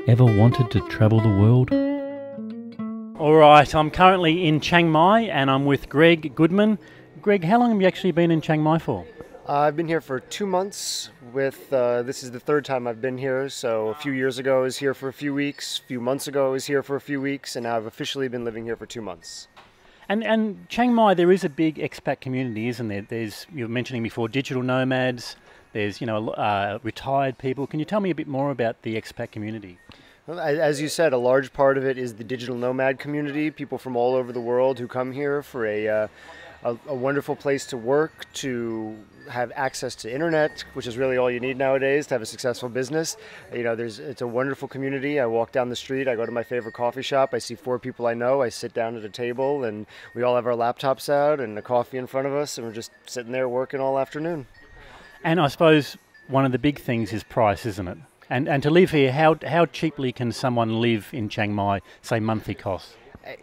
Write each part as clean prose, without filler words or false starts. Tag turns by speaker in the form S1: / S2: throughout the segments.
S1: Ever wanted to travel the world? Alright, I'm currently in Chiang Mai and I'm with Greg Goodman. Greg, how long have you actually been in Chiang Mai for?
S2: I've been here for 2 months. This is the third time I've been here. So a few years ago I was here for a few weeks, a few months ago I was here for a few weeks, and now I've officially been living here for 2 months.
S1: And Chiang Mai, there is a big expat community, isn't there? You were mentioning before, digital nomads, there's retired people. Can you tell me a bit more about the expat community?
S2: Well, as you said, a large part of it is the digital nomad community, people from all over the world who come here for a wonderful place to work, to have access to internet, which is really all you need nowadays to have a successful business. It's a wonderful community. I walk down the street, I go to my favorite coffee shop, I see 4 people I know, I sit down at a table and we all have our laptops out and a coffee in front of us and we're just sitting there working all afternoon.
S1: And I suppose one of the big things is price, isn't it? And to live here, how cheaply can someone live in Chiang Mai, say monthly costs?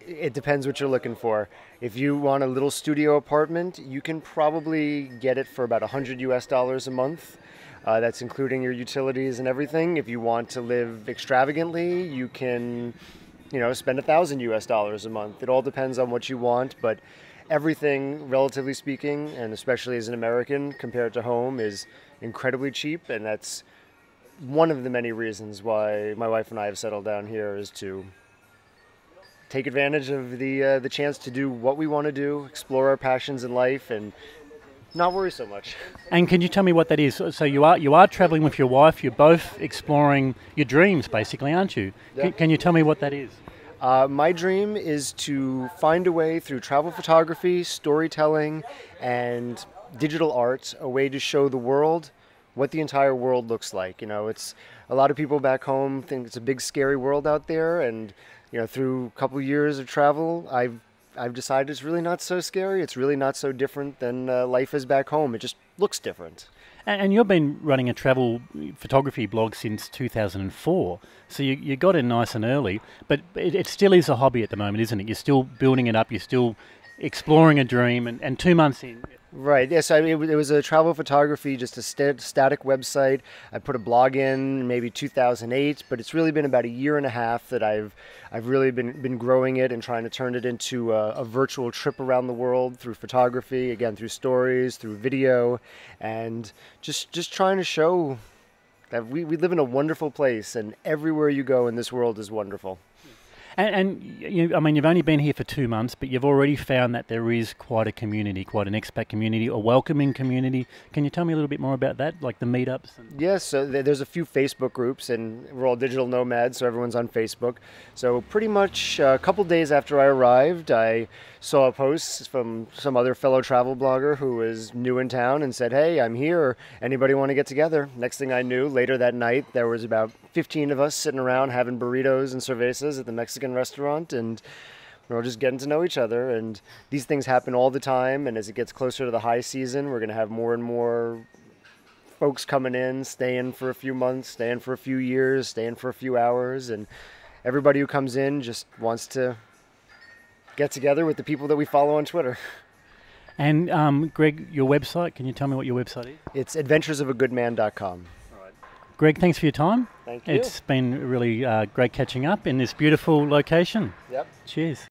S2: It depends what you're looking for. If you want a little studio apartment, you can probably get it for about $100 a month. That's including your utilities and everything. If you want to live extravagantly, you can, spend $1,000 a month. It all depends on what you want, but everything, relatively speaking, and especially as an American, compared to home, is incredibly cheap, and that's one of the many reasons why my wife and I have settled down here, is to take advantage of the chance to do what we want to do, explore our passions in life, and not worry so much.
S1: And can you tell me what that is? So you are traveling with your wife. You're both exploring your dreams, basically, aren't you?
S2: Yeah.
S1: Can you tell me what that is?
S2: My dream is to find a way through travel photography, storytelling, and digital art, a way to show the world what the entire world looks like. It's a lot of people back home think it's a big, scary world out there, and through a couple of years of travel, I've decided it's really not so scary. It's really not so different than life is back home. It just looks different.
S1: And you've been running a travel photography blog since 2004, so you got in nice and early, but it still is a hobby at the moment, isn't it? You're still building it up, you're still exploring a dream, and 2 months in.
S2: Right, yes, it was a travel photography, just a static website. I put a blog in maybe 2008, but it's really been about a year and a half that I've really been growing it and trying to turn it into a virtual trip around the world through photography, again through stories, through video, and just trying to show that we live in a wonderful place, and everywhere you go in this world is wonderful.
S1: And you've only been here for 2 months, but you've already found that there is quite a community, quite an expat community, a welcoming community. Can you tell me a little bit more about that, like the meetups?
S2: Yes, so there's a few Facebook groups, and we're all digital nomads, so everyone's on Facebook. So pretty much a couple days after I arrived, I saw a post from some other fellow travel blogger who was new in town and said, "Hey, I'm here. Anybody want to get together?" Next thing I knew, later that night, there was about 15 of us sitting around having burritos and cervezas at the Mexican restaurant, and we're all just getting to know each other. And these things happen all the time, and as it gets closer to the high season, we're going to have more and more folks coming in, staying for a few months, staying for a few years, staying for a few hours, and everybody who comes in just wants to get together with the people that we follow on Twitter.
S1: And Greg, your website, can you tell me what your website is?
S2: It's adventuresofagoodman.com.
S1: Greg, thanks for your time.
S2: Thank you.
S1: It's been really great catching up in this beautiful location.
S2: Yep.
S1: Cheers.